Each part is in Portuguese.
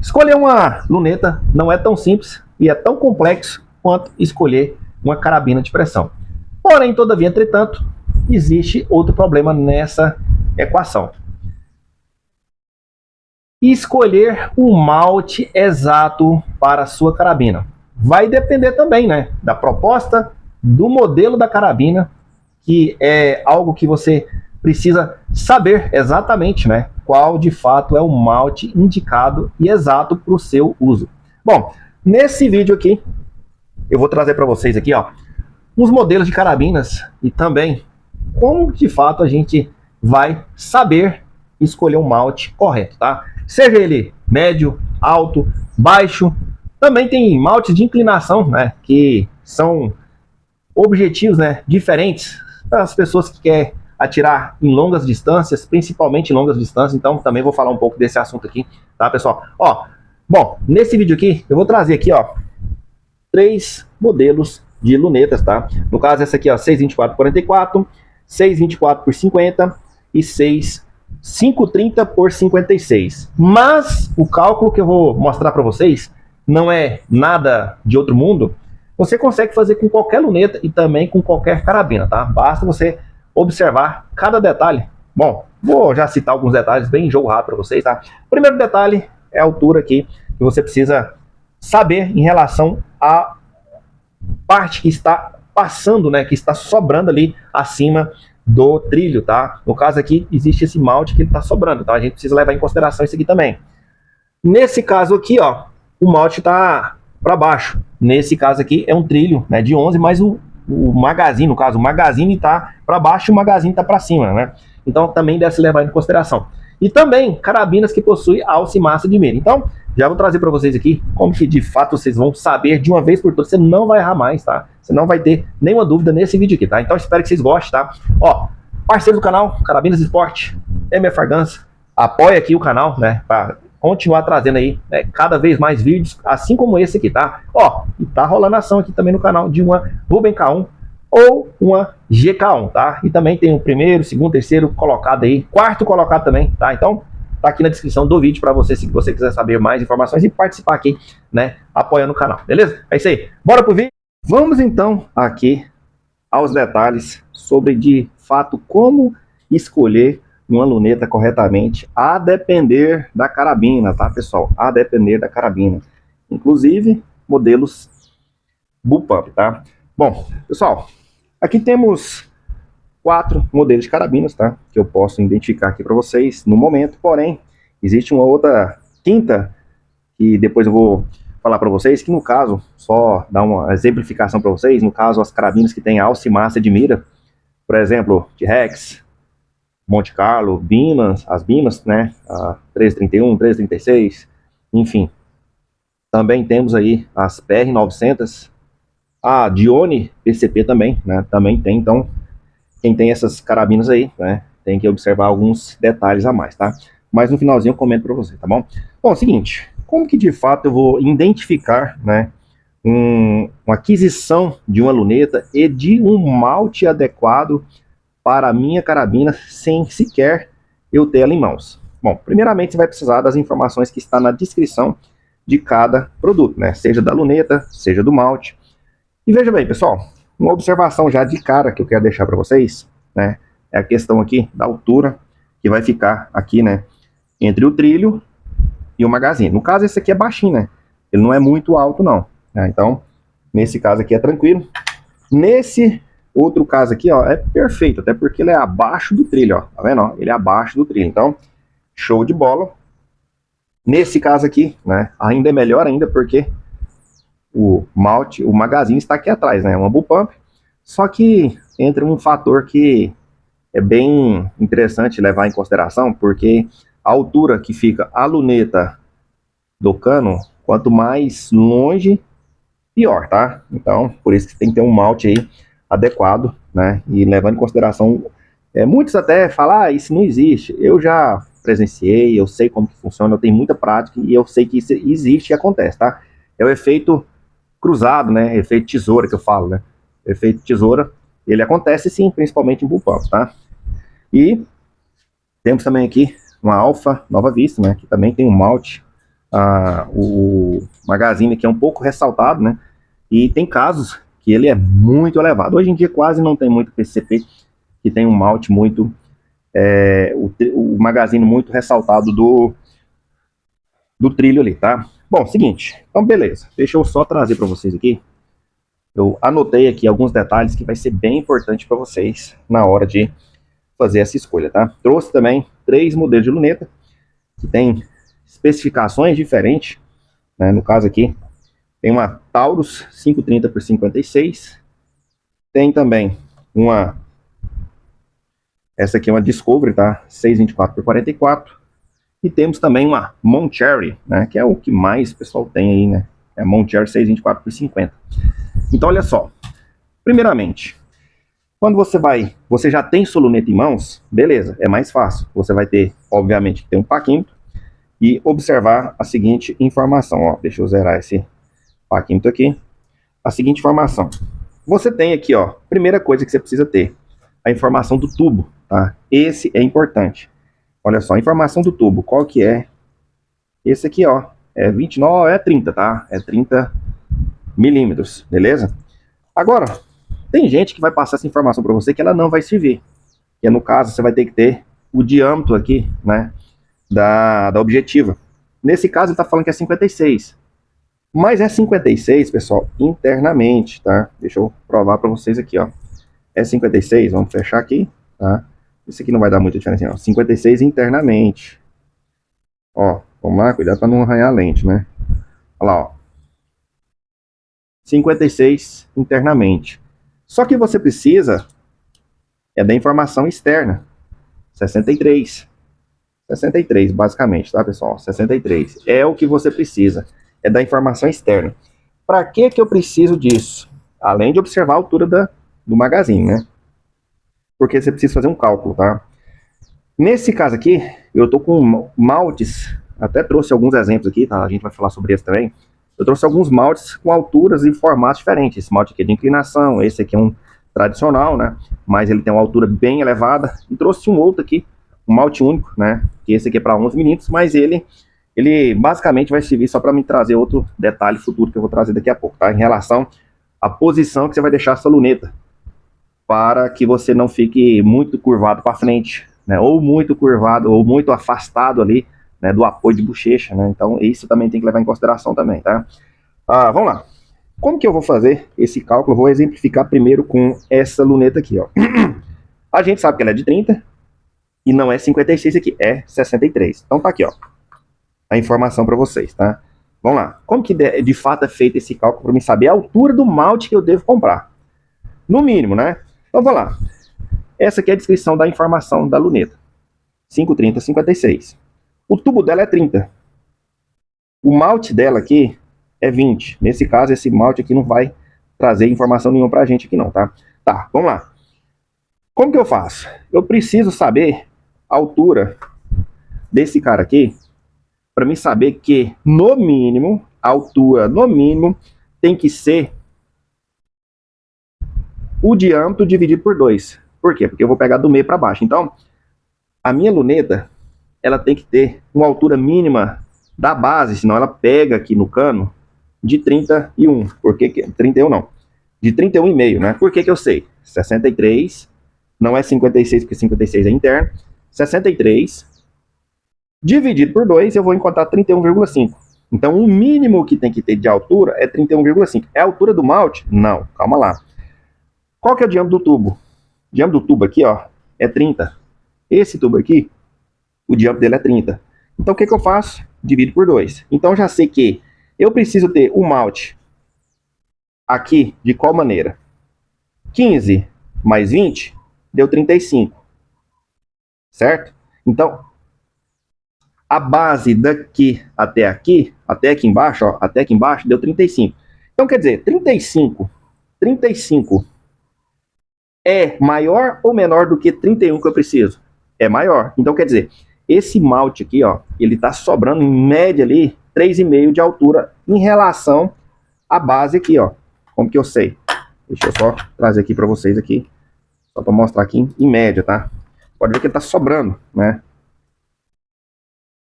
Escolher uma luneta não é tão simples e é tão complexo quanto escolher uma carabina de pressão. Porém, todavia, entretanto, existe outro problema nessa equação. Escolher o malte exato para a sua carabina. Vai depender também, né, da proposta, do modelo da carabina, que é algo que você precisa saber exatamente, né, qual de fato é o malte indicado e exato para o seu uso. Bom, nesse vídeo aqui, eu vou trazer para vocês aqui, ó, uns modelos de carabinas e também como de fato a gente vai saber escolher um malte correto, tá? Seja ele médio, alto, baixo. Também tem maltes de inclinação, né, que são objetivos, né, diferentes para as pessoas que querem atirar em longas distâncias, principalmente em longas distâncias. Então também vou falar um pouco desse assunto aqui, tá, pessoal? Ó, bom, nesse vídeo aqui eu vou trazer aqui, ó, 3 modelos de lunetas, tá? No caso essa aqui, ó, 624 por 44, 624 por 50 e 530 por 56. Mas o cálculo que eu vou mostrar para vocês não é nada de outro mundo. Você consegue fazer com qualquer luneta e também com qualquer carabina, tá? Basta você observar cada detalhe. Bom, vou já citar alguns detalhes bem jogo rápido para vocês, tá? O primeiro detalhe é a altura aqui, que você precisa saber em relação à parte que está passando, né, que está sobrando ali acima do trilho, tá? No caso aqui, existe esse malte que ele está sobrando, tá? A gente precisa levar em consideração isso aqui também. Nesse caso aqui, ó, o malte está para baixo. Nesse caso aqui é um trilho, né, de 11, mas o magazine, no caso, o magazine está para baixo e o magazine está para cima, né? Então também deve se levar em consideração. E também carabinas que possuem alça e massa de mira. Então, já vou trazer para vocês aqui como que de fato vocês vão saber de uma vez por todas. Você não vai errar mais, tá? Você não vai ter nenhuma dúvida nesse vídeo aqui, tá? Então espero que vocês gostem, tá? Ó, parceiro do canal, Carabinas Esporte, MF Argança, apoia aqui o canal, né? Para continuar trazendo aí, né, cada vez mais vídeos, assim como esse aqui, tá? Ó, e tá rolando ação aqui também no canal de uma Ruben K1 ou uma GK1, tá? E também tem o primeiro, segundo, terceiro colocado aí, quarto colocado também, tá? Então, tá aqui na descrição do vídeo para você, se você quiser saber mais informações e participar aqui, né, apoiando o canal, beleza? É isso aí, bora pro vídeo? Vamos então aqui aos detalhes sobre de fato como escolher uma luneta corretamente, a depender da carabina, tá, pessoal? A depender da carabina, inclusive modelos bullpup, tá? Bom, pessoal, aqui temos 4 modelos de carabinas, tá? Que eu posso identificar aqui para vocês no momento, porém, existe uma outra quinta, que depois eu vou falar para vocês, que no caso, só dar uma exemplificação para vocês, no caso, as carabinas que têm alça e massa de mira, por exemplo, T-Rex, Monte Carlo, Bimas, as Bimas, né? A 1331, 1336, enfim. Também temos aí as PR900, a Dione PCP também, né? Também tem, então, quem tem essas carabinas aí, né, tem que observar alguns detalhes a mais, tá? Mas no finalzinho eu comento para você, tá bom? Bom, seguinte, como que de fato eu vou identificar, né, uma aquisição de uma luneta e de um malte adequado para a minha carabina sem sequer eu ter ela em mãos? Bom, primeiramente você vai precisar das informações que está na descrição de cada produto, né? Seja da luneta, seja do malte. E veja bem, pessoal, uma observação já de cara que eu quero deixar para vocês, né, é a questão aqui da altura que vai ficar aqui, né, entre o trilho e o magazine. No caso, esse aqui é baixinho, né, ele não é muito alto não, né? Então, nesse caso aqui é tranquilo. Nesse outro caso aqui, ó, é perfeito, até porque ele é abaixo do trilho, ó, tá vendo, ó? Ele é abaixo do trilho, então, show de bola. Nesse caso aqui, né, ainda é melhor ainda, porque o malte, o magazine está aqui atrás, né? Uma bullpump. Só que entra um fator que é bem interessante levar em consideração, porque a altura que fica a luneta do cano, quanto mais longe, pior, tá? Então, por isso que tem que ter um malte aí adequado, né? E levando em consideração, muitos até falam, ah, isso não existe. Eu já presenciei, eu sei como que funciona, eu tenho muita prática e eu sei que isso existe e acontece, tá? É o efeito cruzado, né? Efeito tesoura que eu falo, né? Efeito tesoura, ele acontece sim, principalmente em bullpups, tá? E temos também aqui uma Alfa Nova Vista, né? Que também tem um malte o magazine aqui é um pouco ressaltado, né? E tem casos que ele é muito elevado. Hoje em dia quase não tem muito PCP que tem um malte muito, o magazine muito ressaltado do trilho ali, tá? Bom, seguinte, então beleza, deixa eu só trazer para vocês aqui. Eu anotei aqui alguns detalhes que vai ser bem importante para vocês na hora de fazer essa escolha, tá? Trouxe também 3 modelos de luneta que tem especificações diferentes, né? No caso aqui, tem uma Taurus 530 por 56, tem também essa aqui é uma Discovery, tá? 624 por 44, e temos também uma Moncherry, né? Que é o que mais o pessoal tem aí, né? É a Moncherry 624 por 50. Então, olha só. Primeiramente, quando você já tem sua luneta em mãos, beleza, é mais fácil. Você vai ter, obviamente, que ter um paquímetro e observar a seguinte informação. Ó, deixa eu zerar esse paquímetro aqui. A seguinte informação. Você tem aqui, ó, primeira coisa que você precisa ter, a informação do tubo, tá? Esse é importante. Olha só, a informação do tubo, qual que é? Esse aqui, ó, é 29, é 30, tá? É 30 milímetros, beleza? Agora, tem gente que vai passar essa informação para você que ela não vai servir. Que no caso, você vai ter que ter o diâmetro aqui, né, da objetiva. Nesse caso, ele está falando que é 56. Mas é 56, pessoal, internamente, tá? Deixa eu provar para vocês aqui, ó. É 56, vamos fechar aqui, tá? Isso aqui não vai dar muita diferença, não. 56 internamente. Ó, vamos lá, cuidado para não arranhar a lente, né? Olha lá, ó. 56 internamente. Só que você precisa da informação externa. 63. 63, basicamente, tá, pessoal? 63. É o que você precisa. É da informação externa. Para que eu preciso disso? Além de observar a altura do magazine, né? Porque você precisa fazer um cálculo, tá? Nesse caso aqui, eu tô com maltes, até trouxe alguns exemplos aqui, tá? A gente vai falar sobre isso também. Eu trouxe alguns maltes com alturas e formatos diferentes. Esse malte aqui é de inclinação, esse aqui é um tradicional, né? Mas ele tem uma altura bem elevada. E trouxe um outro aqui, um malte único, né? Que esse aqui é para 11 milímetros, mas ele basicamente vai servir só para me trazer outro detalhe futuro que eu vou trazer daqui a pouco, tá? Em relação à posição que você vai deixar a sua luneta, para que você não fique muito curvado para frente, né? Ou muito curvado, ou muito afastado ali, né, do apoio de bochecha, né? Então isso também tem que levar em consideração também, tá? Vamos lá. Como que eu vou fazer esse cálculo? Eu vou exemplificar primeiro com essa luneta aqui, ó. A gente sabe que ela é de 30 e não é 56 aqui, é 63. Então tá aqui, ó, a informação para vocês, tá? Vamos lá. Como que de fato é feito esse cálculo para mim saber a altura do malte que eu devo comprar? No mínimo, né? Então vamos lá. Essa aqui é a descrição da informação da luneta. 530, 56. O tubo dela é 30. O malte dela aqui é 20. Nesse caso, esse malte aqui não vai trazer informação nenhuma pra gente aqui não, tá? Tá, vamos lá. Como que eu faço? Eu preciso saber a altura desse cara aqui para mim saber que, no mínimo, a altura, no mínimo, tem que ser o diâmetro dividido por 2. Por quê? Porque eu vou pegar do meio para baixo. Então, a minha luneta, ela tem que ter uma altura mínima da base, senão ela pega aqui no cano de 31. Por que 31 não? De 31,5, né? Por que eu sei? 63, não é 56, porque 56 é interno. 63 dividido por 2, eu vou encontrar 31,5. Então, o mínimo que tem que ter de altura é 31,5. É a altura do malte? Não, calma lá. Qual que é o diâmetro do tubo? O diâmetro do tubo aqui, ó, é 30. Esse tubo aqui, o diâmetro dele é 30. Então, o que eu faço? Divido por 2. Então, já sei que eu preciso ter o malte aqui de qual maneira? 15 mais 20 deu 35. Certo? Então, a base daqui, até aqui embaixo, ó, até aqui embaixo, deu 35. Então, quer dizer, 35 é maior ou menor do que 31 que eu preciso? É maior. Então, quer dizer, esse malte aqui, ó, ele tá sobrando em média ali 3,5 de altura em relação à base aqui, ó. Como que eu sei? Deixa eu só trazer aqui para vocês aqui, só para mostrar aqui em média, tá? Pode ver que ele tá sobrando, né?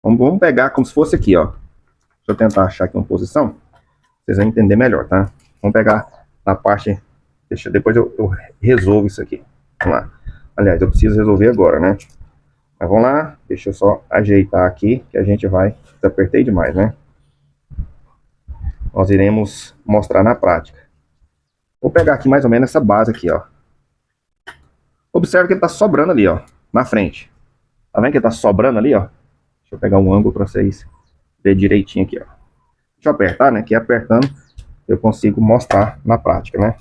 Vamos pegar como se fosse aqui, ó. eu tentar achar aqui uma posição, vocês vão entender melhor, tá? Vamos pegar na parte... depois eu resolvo isso aqui. Vamos lá. Aliás, eu preciso resolver agora, né? Mas vamos lá, deixa eu só ajeitar aqui, que a gente vai... Apertei demais, né? Nós iremos mostrar na prática. Vou pegar aqui mais ou menos essa base aqui, ó. Observe que ele tá sobrando ali, ó, na frente. Tá vendo que ele tá sobrando ali, ó? Deixa eu pegar um ângulo para vocês verem direitinho aqui, ó. Deixa eu apertar, né? Que apertando eu consigo mostrar na prática, né?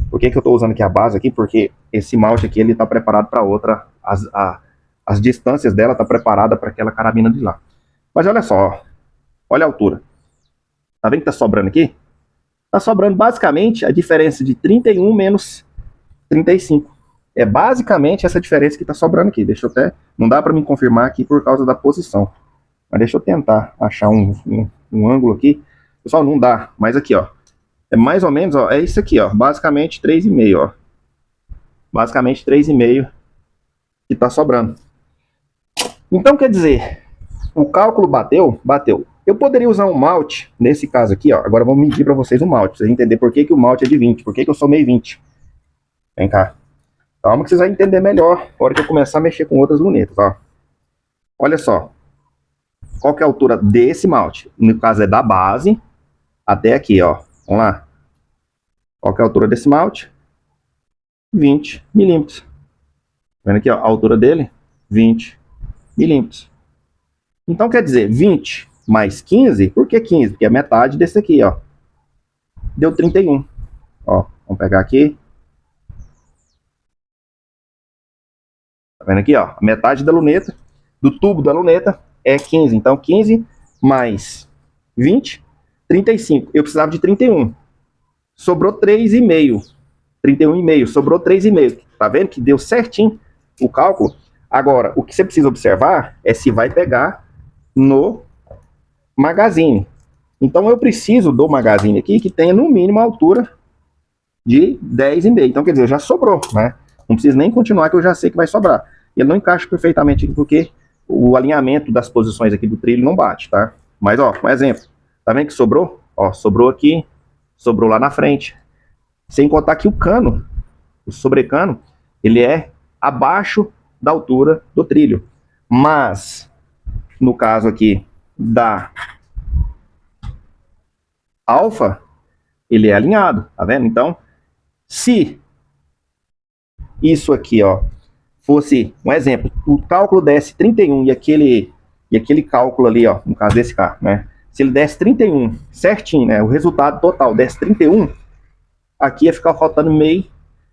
Por que que eu tô usando aqui a base aqui? Porque esse malte aqui, ele tá preparado para outra... As distâncias dela tá preparada para aquela carabina de lá. Mas olha só, ó. Olha a altura. Tá vendo que tá sobrando aqui? Tá sobrando basicamente a diferença de 31 menos 35. É basicamente essa diferença que tá sobrando aqui. Deixa eu até... Não dá para me confirmar aqui por causa da posição. Mas deixa eu tentar achar um ângulo aqui. Pessoal, não dá. Mas aqui, ó. É mais ou menos, ó. É isso aqui, ó. Basicamente 3,5, ó. Basicamente 3,5 que tá sobrando. Então, quer dizer, o cálculo bateu? Bateu. Eu poderia usar um malte, nesse caso aqui, ó. Agora vamos medir para vocês o malte, pra vocês entenderem por que, que o malte é de 20, por que, que eu somei 20. Vem cá. Calma que vocês vão entender melhor na hora que eu começar a mexer com outras lunetas, ó. Olha só. Qual que é a altura desse malte? No caso é da base até aqui, ó. Vamos lá. Qual que é a altura desse malte? 20 milímetros. Tá vendo aqui, ó, a altura dele? 20 milímetros. Então, quer dizer, 20 mais 15, por que 15? Porque é metade desse aqui, ó. Deu 31. Ó, vamos pegar aqui. Tá vendo aqui, ó? A metade da luneta, do tubo da luneta, é 15. Então, 15 mais 20, 35. Eu precisava de 31. Sobrou 3,5. 31,5. Sobrou 3,5. Tá vendo que deu certinho o cálculo? Agora, o que você precisa observar é se vai pegar no magazine. Então, eu preciso do magazine aqui que tenha no mínimo a altura de 10,5. Então, quer dizer, já sobrou, né? Não preciso nem continuar, que eu já sei que vai sobrar. Ele não encaixa perfeitamente aqui, porque o alinhamento das posições aqui do trilho não bate, tá? Mas, ó, um exemplo. Tá vendo que sobrou? Ó, sobrou aqui, sobrou lá na frente. Sem contar que o cano, o sobrecano, ele é abaixo da altura do trilho. Mas, no caso aqui da alfa, ele é alinhado, tá vendo? Então, se isso aqui, ó, fosse um exemplo, o cálculo desse 31 e aquele cálculo ali, ó, no caso desse carro, né? Se ele desse 31 certinho, né? O resultado total desse 31, aqui ia ficar faltando meio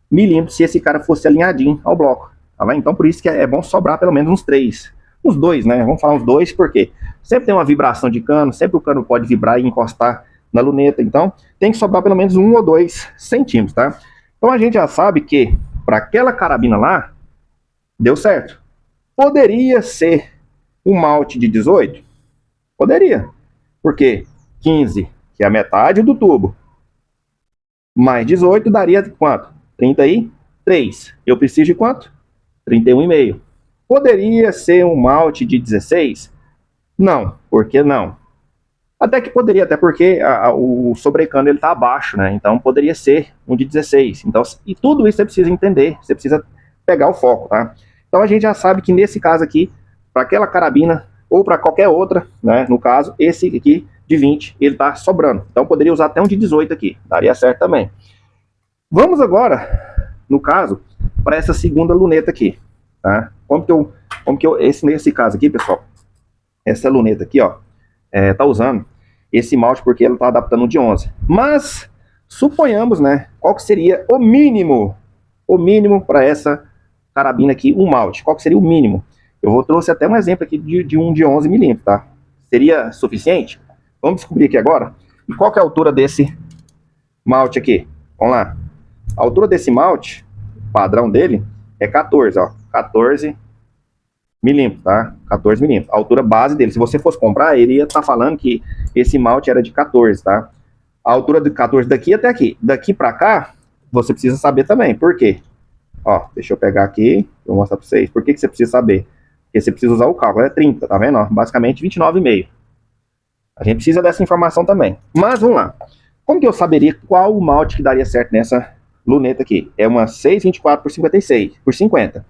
milímetro se esse cara fosse alinhadinho ao bloco, tá vendo? Então, por isso que é bom sobrar pelo menos uns 3. Uns 2, né? Vamos falar uns 2, porque sempre tem uma vibração de cano, sempre o cano pode vibrar e encostar na luneta, então tem que sobrar pelo menos 1 ou 2 centímetros, tá? Então a gente já sabe que para aquela carabina lá, deu certo. Poderia ser um malte de 18? Poderia. Porque 15, que é a metade do tubo, mais 18 daria quanto? 33. Eu preciso de quanto? 31,5. Poderia ser um malte de 16? Não. Por que não? Até que poderia, até porque o sobrecano ele está abaixo, né? Então poderia ser um de 16. Então, e tudo isso você precisa entender, você precisa pegar o foco, tá? Então a gente já sabe que nesse caso aqui, para aquela carabina ou para qualquer outra, né? No caso, esse aqui de 20, ele está sobrando. Então poderia usar até um de 18 aqui, daria certo também. Vamos agora, no caso, para essa segunda luneta aqui, tá? Nesse caso aqui, pessoal, essa luneta aqui, ó, tá usando esse malte porque ela está adaptando de 11. Mas, suponhamos, né, qual que seria o mínimo para essa carabina aqui, um malte. Qual que seria o mínimo? Eu trouxe até um exemplo aqui de um de 11 milímetros, tá? Seria suficiente? Vamos descobrir aqui agora. E qual que é a altura desse malte aqui? Vamos lá. A altura desse malte, padrão dele, é 14, ó. 14 milímetros, tá? 14 milímetros. A altura base dele. Se você fosse comprar, ele ia estar falando que esse malte era de 14, tá? A altura de 14 daqui até aqui. Daqui pra cá, você precisa saber também. Por quê? Ó, deixa eu pegar aqui, vou mostrar pra vocês. Por que você precisa saber? Porque você precisa usar o cálculo. É 30, tá vendo? Ó, basicamente 29,5. A gente precisa dessa informação também. Mas vamos lá. Como que eu saberia qual o malte que daria certo nessa luneta aqui? É uma 624 por 56, por 50,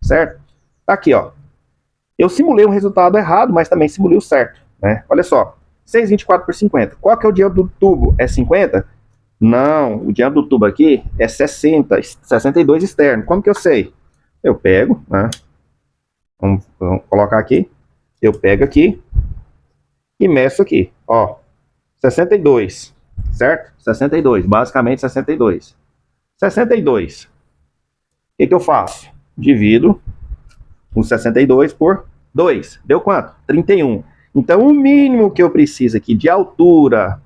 certo? Tá aqui, ó. Eu simulei um resultado errado, mas também simulei o certo, né? Olha só, 624 por 50. Qual que é o diâmetro do tubo? É 50? Não, o diâmetro do tubo aqui é 60, 62 externo. Como que eu sei? Eu pego, né? Vamos colocar aqui. Eu pego aqui e meço aqui, ó. 62, certo? 62, basicamente 62. 62. O que eu faço? Divido o 62 por 2. Deu quanto? 31. Então, o mínimo que eu preciso aqui de altura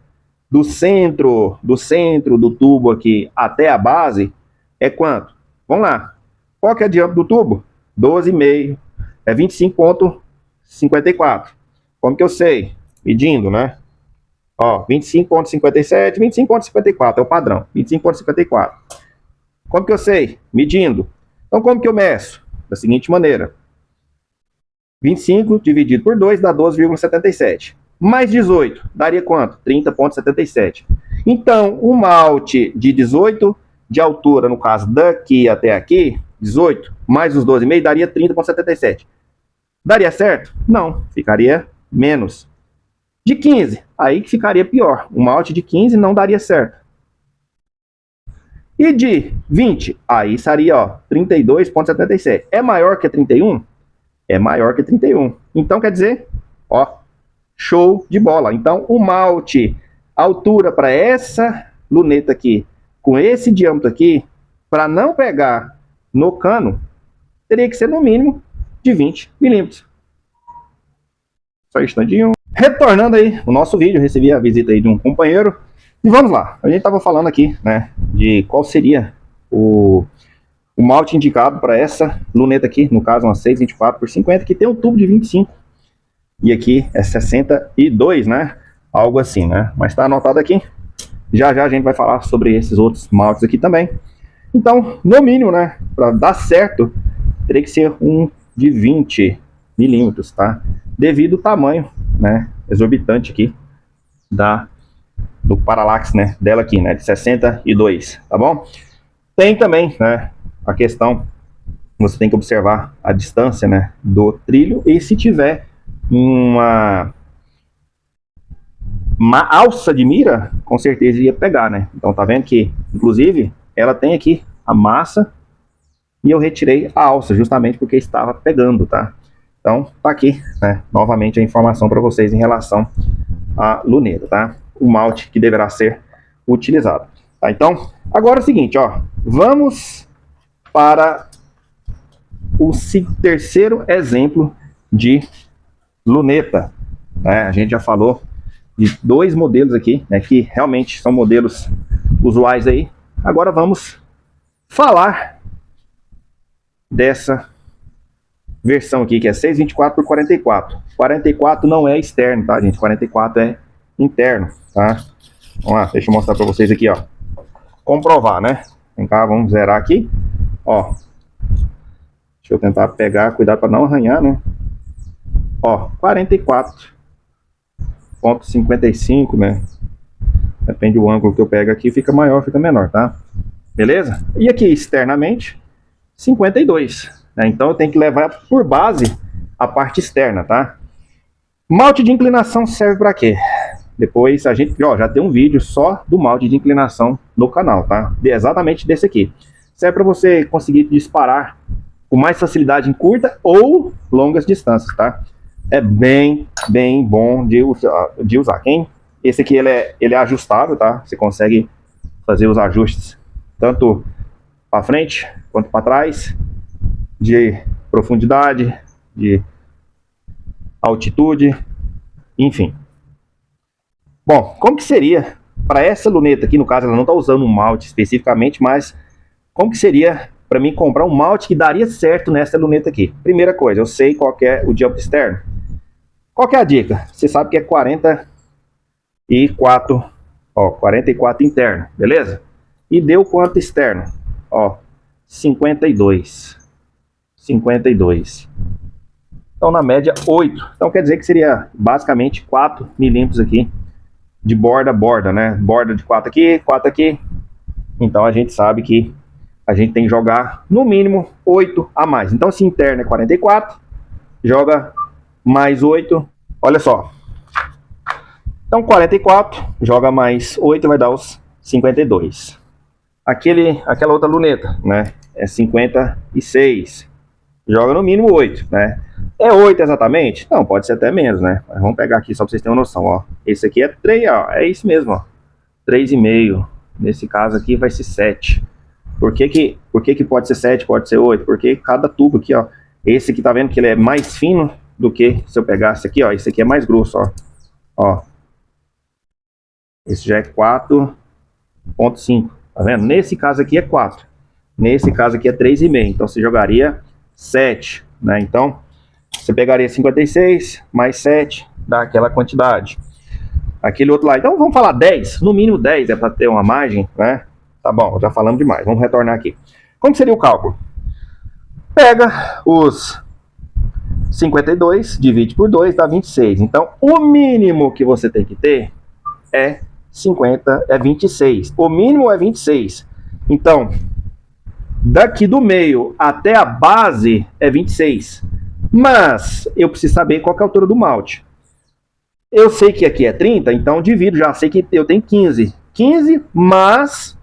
do centro do tubo aqui até a base é quanto? Vamos lá. Qual que é o diâmetro do tubo? 12,5. É 25,54. Como que eu sei? Medindo, né? Ó, 25,57, 25,54 é o padrão. 25,54. Como que eu sei? Medindo. Então, como que eu meço? Da seguinte maneira. 25 dividido por 2 dá 12,77. Mais 18, daria quanto? 30,77. Então, um malte de 18 de altura, no caso daqui até aqui, 18, mais os 12,5 daria 30,77. Daria certo? Não, ficaria menos. De 15, aí que ficaria pior. Um malte de 15 não daria certo. E de 20, aí seria, ó, 32,77. É maior que 31? É maior que 31. Então, quer dizer, ó, show de bola. Então, o malte, altura para essa luneta aqui, com esse diâmetro aqui, para não pegar no cano, teria que ser no mínimo de 20 milímetros. Só um instantinho. Retornando aí o nosso vídeo, eu recebi a visita aí de um companheiro. E vamos lá. A gente estava falando aqui, né, de qual seria o malte indicado para essa luneta aqui, no caso uma 624 por 50, que tem um tubo de 25. E aqui é 62, né? Algo assim, né? Mas está anotado aqui. Já já a gente vai falar sobre esses outros maltes aqui também. Então, no mínimo, né? Para dar certo, teria que ser um de 20 milímetros, tá? Devido ao tamanho, né? Exorbitante aqui do paralaxe, né? Dela aqui, né? De 62, tá bom? Tem também, né? A questão, você tem que observar a distância, né? Do trilho e se tiver uma alça de mira, com certeza ia pegar, né? Então tá vendo que, inclusive, ela tem aqui a massa e eu retirei a alça, justamente porque estava pegando, tá? Então tá aqui, né? Novamente a informação para vocês em relação à luneta, tá? O malte que deverá ser utilizado, tá? Então, agora é o seguinte, ó, vamos para o terceiro exemplo de luneta, né? A gente já falou de dois modelos aqui, né, que realmente são modelos usuais aí. Agora vamos falar dessa versão aqui, que é 624 por 44. 44 não é externo, tá, gente? 44 é interno, tá? Vamos lá, deixa eu mostrar para vocês aqui, ó. Comprovar, né? Vem cá, vamos zerar aqui. Ó, deixa eu tentar pegar, cuidado para não arranhar, né? Ó, 44,55, né? Depende do ângulo que eu pego aqui, fica maior, fica menor, tá? Beleza? E aqui, externamente, 52. Né? Então eu tenho que levar por base a parte externa, tá? Malte de inclinação serve para quê? Depois a gente, ó, já tem um vídeo só do malte de inclinação no canal, tá? Exatamente desse aqui. Serve para você conseguir disparar com mais facilidade em curta ou longas distâncias, tá? É bem bom de usar. Esse aqui ele é ajustável, tá? Você consegue fazer os ajustes tanto para frente quanto para trás, de profundidade, de altitude, enfim. Bom, como que seria para essa luneta aqui, no caso ela não está usando um malte especificamente, mas como que seria para mim comprar um malte que daria certo nessa luneta aqui? Primeira coisa, eu sei qual que é o diâmetro externo. Qual que é a dica? Você sabe que é 44, ó, 44 interno, beleza? E deu quanto externo? Ó, 52. 52. Então, na média, 8. Então, quer dizer que seria basicamente 4 milímetros aqui de borda a borda, né? Borda de 4 aqui, 4 aqui. Então, a gente sabe que a gente tem que jogar, no mínimo, 8 a mais. Então, se interno é 44, joga mais 8. Olha só. Então, 44, joga mais 8, vai dar os 52. Aquela outra luneta, né? É 56. Joga no mínimo 8, né? É 8 exatamente? Não, pode ser até menos, né? Mas vamos pegar aqui só para vocês terem uma noção, ó. Esse aqui é 3, ó. É isso mesmo, ó. 3,5. Nesse caso aqui vai ser 7. Por que pode ser 7, pode ser 8? Porque cada tubo aqui, ó. Esse aqui tá vendo que ele é mais fino do que se eu pegasse aqui, ó. Esse aqui é mais grosso, ó. Ó. Esse já é 4,5. Tá vendo? Nesse caso aqui é 4. Nesse caso aqui é 3,5. Então você jogaria 7, né? Então você pegaria 56 mais 7, dá aquela quantidade. Aquele outro lá, então vamos falar 10, no mínimo 10 é para ter uma margem, né? Tá bom, já falamos demais, vamos retornar aqui. Como seria o cálculo? Pega os 52, divide por 2, dá 26. Então o mínimo que você tem que ter é 26. O mínimo é 26. Então, daqui do meio até a base é 26. Mas eu preciso saber qual que é a altura do malte. Eu sei que aqui é 30, então divido, já sei que eu tenho 15. 15 mais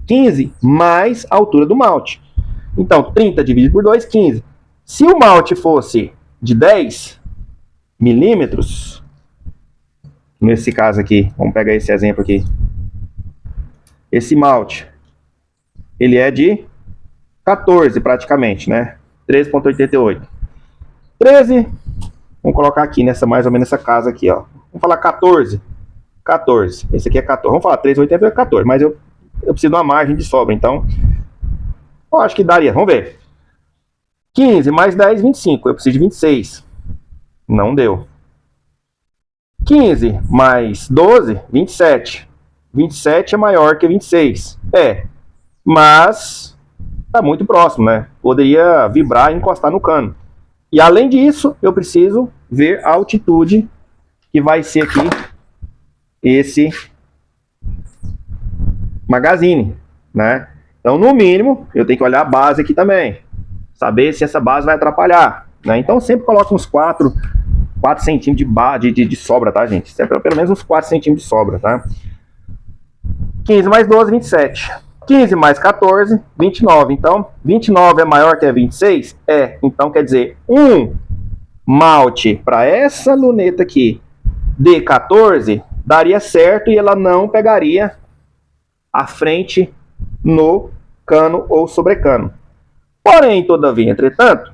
15 mais a altura do malte. Então, 30 dividido por 2, 15. Se o malte fosse de 10 milímetros, nesse caso aqui, vamos pegar esse exemplo aqui. Esse malte, ele é de 14 praticamente, né? 13,88. 13, vamos colocar aqui nessa, mais ou menos essa casa aqui, ó. Vamos falar 14. 14. Esse aqui é 14. Vamos falar 3,80 é 14, mas eu preciso de uma margem de sobra, então eu acho que daria. Vamos ver. 15 mais 10, 25. Eu preciso de 26. Não deu. 15 mais 12, 27. 27 é maior que 26. É, mas tá muito próximo, né? Poderia vibrar e encostar no cano. E além disso, eu preciso ver a altitude que vai ser aqui esse magazine, né? Então, no mínimo, eu tenho que olhar a base aqui também, saber se essa base vai atrapalhar, né? Então, sempre coloca uns 4 centímetros de sobra, tá, gente? Sempre, pelo menos uns 4 centímetros de sobra, tá? 15 mais 12, 27. 15 mais 14, 29. Então, 29 é maior que 26? É. Então, quer dizer, um malte para essa luneta aqui de 14 daria certo e ela não pegaria a frente no cano ou sobrecano. Porém, todavia, entretanto,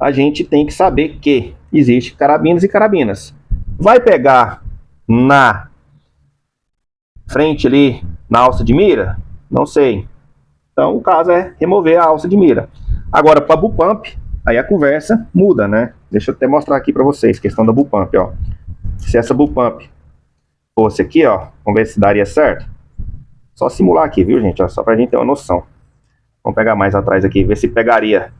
a gente tem que saber que existe carabinas e carabinas. Vai pegar na frente ali, na alça de mira? Não sei. Então, o caso é remover a alça de mira. Agora, para bull pump, aí a conversa muda, né? Deixa eu até mostrar aqui para vocês, questão da bull pump, ó. Se essa bull pump fosse aqui, ó, vamos ver se daria certo. Só simular aqui, viu, gente? Ó, só pra gente ter uma noção. Vamos pegar mais atrás aqui, ver se pegaria.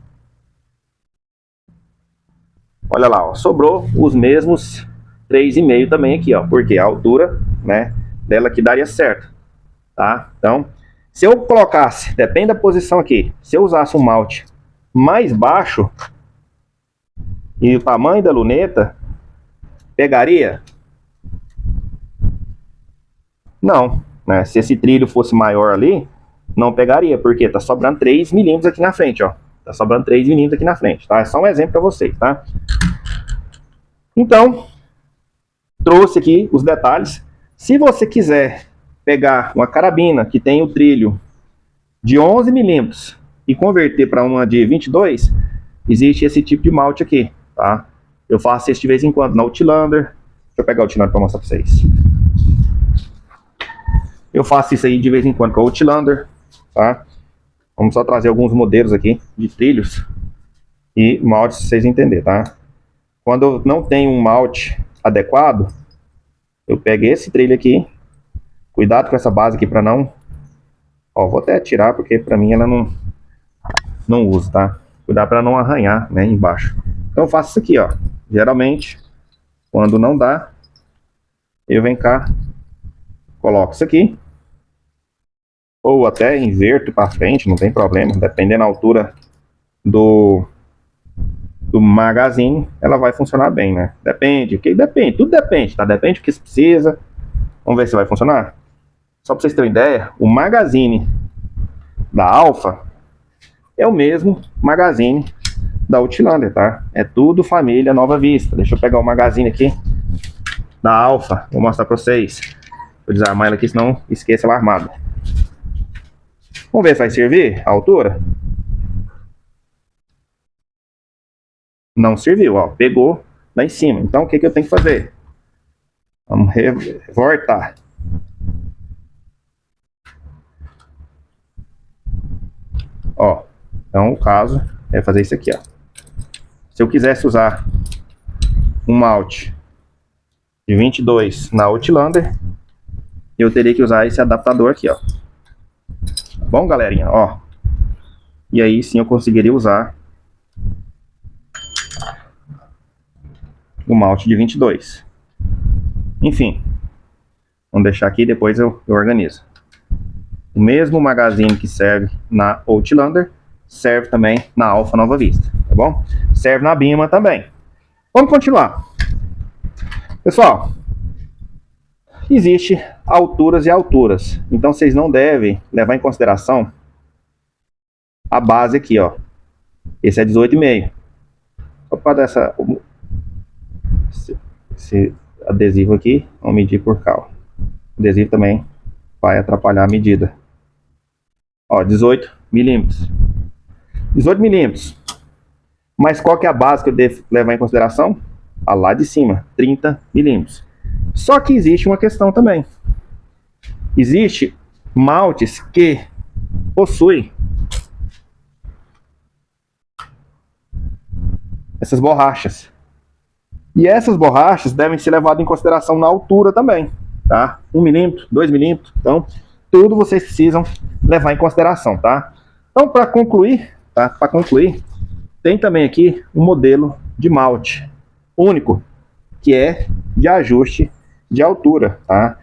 Olha lá, ó, sobrou os mesmos 3,5 também aqui, ó, porque a altura, né, dela aqui daria certo, tá? Então, se eu colocasse, depende da posição aqui, se eu usasse um malte mais baixo e o tamanho da luneta, pegaria? Não, né? Se esse trilho fosse maior ali, não pegaria, porque tá sobrando 3 milímetros aqui na frente, ó. Tá sobrando 3 milímetros aqui na frente, tá? É só um exemplo para vocês, tá? Então, trouxe aqui os detalhes. Se você quiser pegar uma carabina que tem o trilho de 11 milímetros e converter para uma de 22, existe esse tipo de malte aqui, tá? Eu faço isso de vez em quando na Outlander. Deixa eu pegar o Outlander para mostrar para vocês. Eu faço isso aí de vez em quando com a Outlander, tá? Vamos só trazer alguns modelos aqui de trilhos e maltes para vocês entenderem, tá? Quando eu não tenho um malte adequado, eu pego esse trilho aqui. Cuidado com essa base aqui para não... Ó, vou até tirar porque para mim ela não uso, tá? Cuidar para não arranhar, né, embaixo. Então eu faço isso aqui, ó. Geralmente, quando não dá, eu venho cá, coloco isso aqui, ou até inverto para frente, não tem problema, dependendo da altura do magazine, ela vai funcionar bem, né? Depende, depende, tudo depende, tá? Depende do que você precisa. Vamos ver se vai funcionar. Só para vocês terem uma ideia, o magazine da Alfa é o mesmo magazine da Outlander, tá? É tudo família Nova Vista. Deixa eu pegar o magazine aqui da Alfa, vou mostrar para vocês. Vou desarmar ela aqui, senão esqueça ela armada. Vamos ver se vai servir a altura. Não serviu, ó, pegou lá em cima. Então o que eu tenho que fazer? Vamos voltar. Ó, então o caso é fazer isso aqui, ó. Se eu quisesse usar um malte de 22 na Outlander, eu teria que usar esse adaptador aqui, ó. Tá bom, galerinha? Ó. E aí sim eu conseguiria usar o malte de 22. Enfim, vamos deixar aqui e depois eu organizo. O mesmo magazine que serve na Outlander serve também na Alfa Nova Vista, tá bom? Serve na Bima também. Vamos continuar. Pessoal, existe alturas e alturas, então vocês não devem levar em consideração a base aqui, ó. Esse é 18,5. Só para dar esse adesivo aqui, vamos medir por cá, ó. O adesivo também vai atrapalhar a medida. Ó, 18 milímetros. 18 milímetros. Mas qual que é a base que eu devo levar em consideração? A lá de cima, 30 milímetros. Só que existe uma questão também. Existe maltes que possuem essas borrachas. E essas borrachas devem ser levadas em consideração na altura também, tá? 1 milímetro, 2 milímetros. Então, tudo vocês precisam levar em consideração, tá? Então, para concluir, tá? Para concluir, tem também aqui um modelo de malte único, que é de ajuste de altura, tá?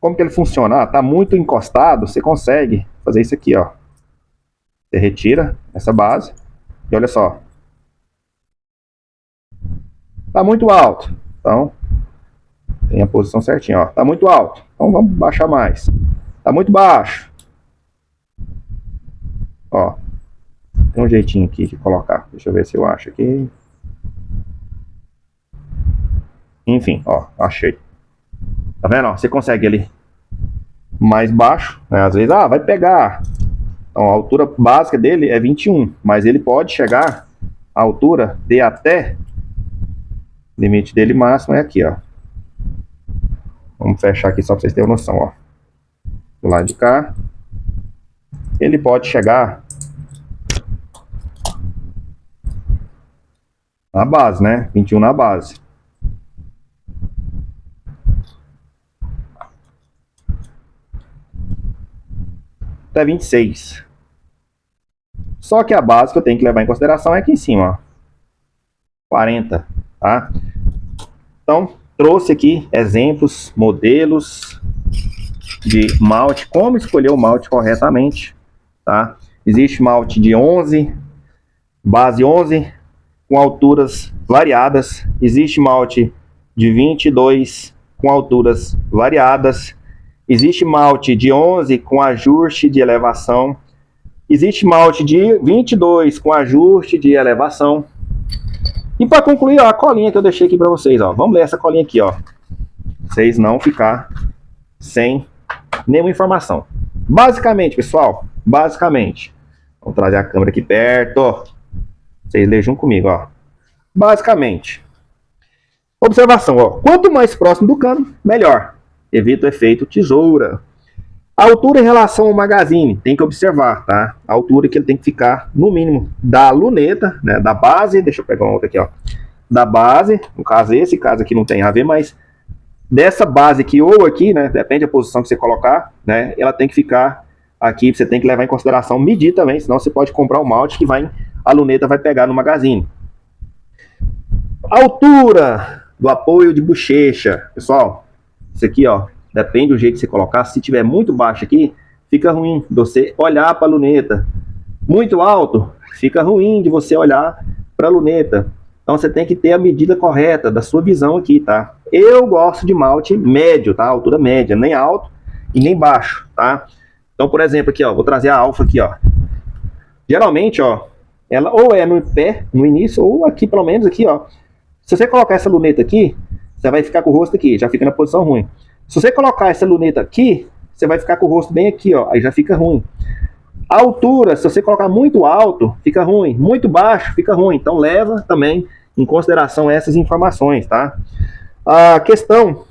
Como que ele funciona? Ah, tá muito encostado, você consegue fazer isso aqui, ó. Você retira essa base e olha só. Tá muito alto, então tem a posição certinha, ó. Tá muito alto, então vamos baixar mais. Tá muito baixo, ó. Tem um jeitinho aqui de colocar. Deixa eu ver se eu acho aqui. Enfim, ó, achei. Tá vendo? Ó, você consegue ali mais baixo, né? Às vezes, vai pegar. Então, a altura básica dele é 21, mas ele pode chegar à altura de até, o limite dele máximo é aqui, ó. Vamos fechar aqui só para vocês terem noção, ó. Do lado de cá, ele pode chegar na base, né? 21 na base. Até 26. Só que a base que eu tenho que levar em consideração é aqui em cima, ó. 40, tá? Então, trouxe aqui exemplos, modelos de malte, como escolher o malte corretamente, tá? Existe malte de 11, base 11, com alturas variadas. Existe malte de 22, com alturas variadas. Existe malte de 11 com ajuste de elevação. Existe malte de 22 com ajuste de elevação. E para concluir, ó, a colinha que eu deixei aqui para vocês, ó. Vamos ler essa colinha aqui, ó. Vocês não ficar sem nenhuma informação. Basicamente, pessoal, basicamente, vamos trazer a câmera aqui perto, ó. Vocês lêem junto comigo, ó. Basicamente, observação, ó. Quanto mais próximo do cano, melhor. Evita o efeito tesoura. A altura em relação ao magazine, tem que observar, tá? A altura que ele tem que ficar, no mínimo, da luneta, né? Da base, deixa eu pegar uma outra aqui, ó. Da base, no caso esse caso aqui não tem a ver, mas dessa base aqui ou aqui, né? Depende da posição que você colocar, né? Ela tem que ficar aqui, você tem que levar em consideração, medir também, senão você pode comprar um malte que vai a luneta vai pegar no magazine. Altura do apoio de bochecha. Pessoal, isso aqui, ó, depende do jeito que você colocar. Se tiver muito baixo aqui, fica ruim de você olhar para a luneta. Muito alto, fica ruim de você olhar para a luneta. Então você tem que ter a medida correta da sua visão aqui, tá? Eu gosto de malte médio, tá? Altura média, nem alto e nem baixo, tá? Então, por exemplo, aqui, ó, vou trazer a alfa aqui, ó. Geralmente, ó, ela ou é no pé, no início, ou aqui, pelo menos aqui, ó. Se você colocar essa luneta aqui, você vai ficar com o rosto aqui, já fica na posição ruim. Se você colocar essa luneta aqui, você vai ficar com o rosto bem aqui, ó, aí já fica ruim. A altura, se você colocar muito alto, fica ruim. Muito baixo, fica ruim. Então, leva também em consideração essas informações, tá? A questão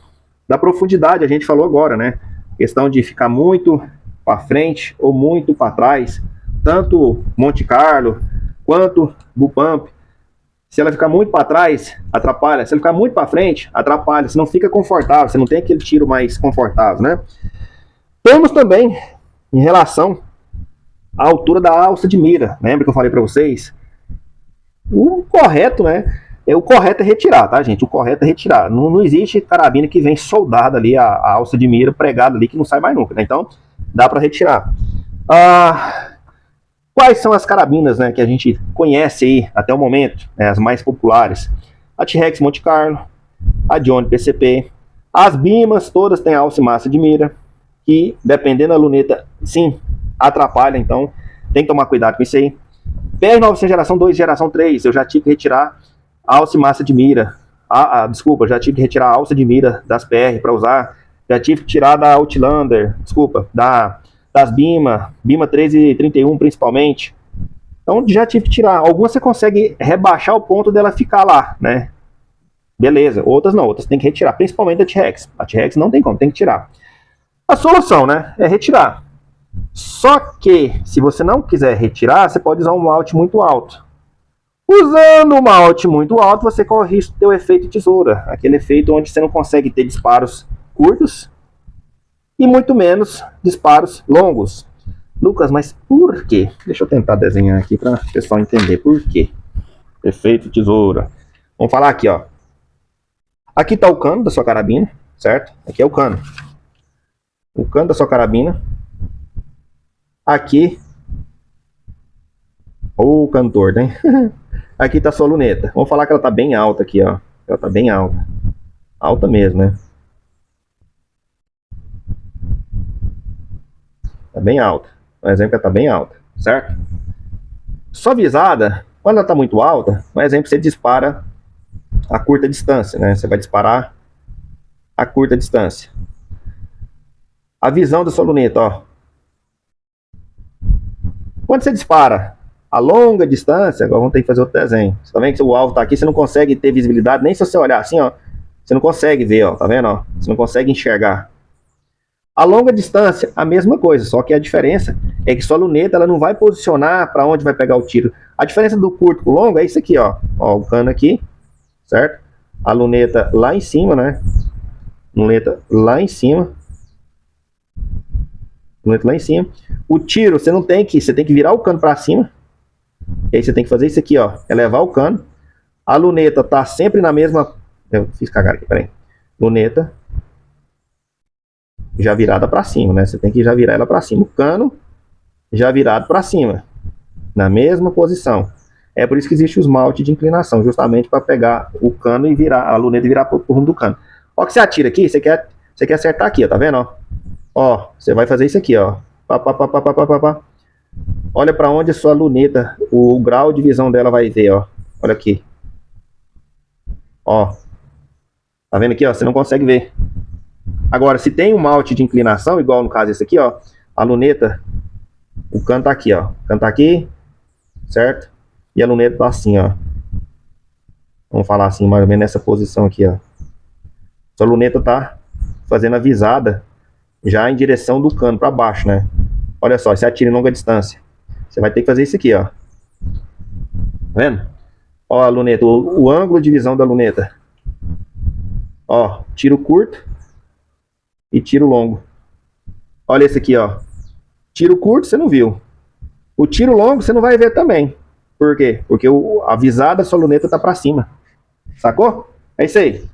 da profundidade, a gente falou agora, né? Questão de ficar muito para frente ou muito para trás. Tanto Monte Carlo quanto Bull Pump. Se ela ficar muito para trás, atrapalha. Se ela ficar muito para frente, atrapalha. Você não fica confortável, você não tem aquele tiro mais confortável, né? Temos também, em relação à altura da alça de mira. Lembra que eu falei para vocês? O correto, né? O correto é retirar, tá, gente? O correto é retirar. Não existe carabina que vem soldada ali, a alça de mira pregada ali, que não sai mais nunca, né? Então, dá para retirar. Quais são as carabinas, né, que a gente conhece aí até o momento, né, as mais populares? A T-Rex Monte Carlo, a Johnny PCP, as Bimas, todas têm alça e massa de mira, que dependendo da luneta, sim, atrapalha, então tem que tomar cuidado com isso aí. PR900 geração 2, geração 3, eu já tive que retirar a alça e massa de mira. Desculpa, já tive que retirar a alça de mira das PR para usar. Já tive que tirar da Outlander, desculpa, das Bima 1331 principalmente. Então já tive que tirar. Algumas você consegue rebaixar o ponto dela ficar lá, né? Beleza, outras não, outras tem que retirar, principalmente a T-Rex. A T-Rex não tem como, tem que tirar. A solução, né, é retirar. Só que, se você não quiser retirar, você pode usar um malte muito alto. Usando um malte muito alto, você corre o risco de ter o efeito tesoura. Aquele efeito onde você não consegue ter disparos curtos e muito menos disparos longos. Lucas, mas por quê? Deixa eu tentar desenhar aqui para o pessoal entender por quê. Efeito tesoura. Vamos falar aqui, ó. Aqui está o cano da sua carabina, certo? Aqui é o cano. O cano da sua carabina. Aqui. O cantor, né? Aqui está a sua luneta. Vamos falar que ela está bem alta aqui, ó. Ela está bem alta. Alta mesmo, né? Está bem alta. Um exemplo que ela está bem alta, certo? Suavizada, quando ela está muito alta, um exemplo, você dispara a curta distância, né? Você vai disparar a curta distância. A visão da sua luneta, ó. Quando você dispara a longa distância, agora vamos ter que fazer outro desenho. Você tá vendo que o alvo está aqui, você não consegue ter visibilidade, nem se você olhar assim, ó. Você não consegue ver, ó, tá vendo, ó? Você não consegue enxergar. A longa distância, a mesma coisa, só que a diferença é que sua luneta ela não vai posicionar para onde vai pegar o tiro. A diferença do curto para o longo é isso aqui, ó. Ó, o cano aqui, certo? A luneta lá em cima, né? Luneta lá em cima. Luneta lá em cima. O tiro, você não tem que, você tem que virar o cano para cima. E aí você tem que fazer isso aqui, ó, elevar o cano. A luneta tá sempre na mesma, eu fiz cagar aqui, peraí. Luneta já virada para cima, né? Você tem que já virar ela para cima. O cano já virado para cima, na mesma posição. É por isso que existe o esmalte de inclinação, justamente para pegar o cano e virar a luneta e virar para o rumo do cano. Ó, que você atira aqui, você quer acertar aqui, ó, tá vendo, ó? Ó, você vai fazer isso aqui, ó. Pá, pá, pá, pá, pá, pá, pá. Olha para onde a sua luneta, o grau de visão dela vai ver, ó. Olha aqui. Ó. Tá vendo aqui, ó? Você não consegue ver. Agora, se tem um malte de inclinação, igual no caso esse aqui, ó, a luneta, o cano tá aqui, ó. O cano tá aqui, certo? E a luneta tá assim, ó. Vamos falar assim, mais ou menos nessa posição aqui, ó. Sua luneta tá fazendo a visada já em direção do cano para baixo, né? Olha só, você atira em longa distância. Você vai ter que fazer isso aqui, ó. Tá vendo? Ó a luneta, o ângulo de visão da luneta. Ó, tiro curto e tiro longo. Olha esse aqui, ó. Tiro curto, você não viu. O tiro longo, você não vai ver também. Por quê? Porque a visada, sua luneta tá para cima. Sacou? É isso aí.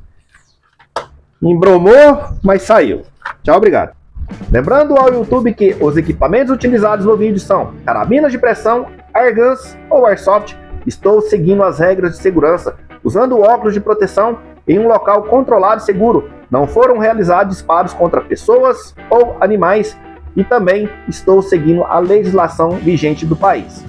Embromou, mas saiu. Tchau, obrigado. Lembrando ao YouTube que os equipamentos utilizados no vídeo são carabinas de pressão, airguns ou airsoft. Estou seguindo as regras de segurança, usando óculos de proteção em um local controlado e seguro. Não foram realizados disparos contra pessoas ou animais e também estou seguindo a legislação vigente do país.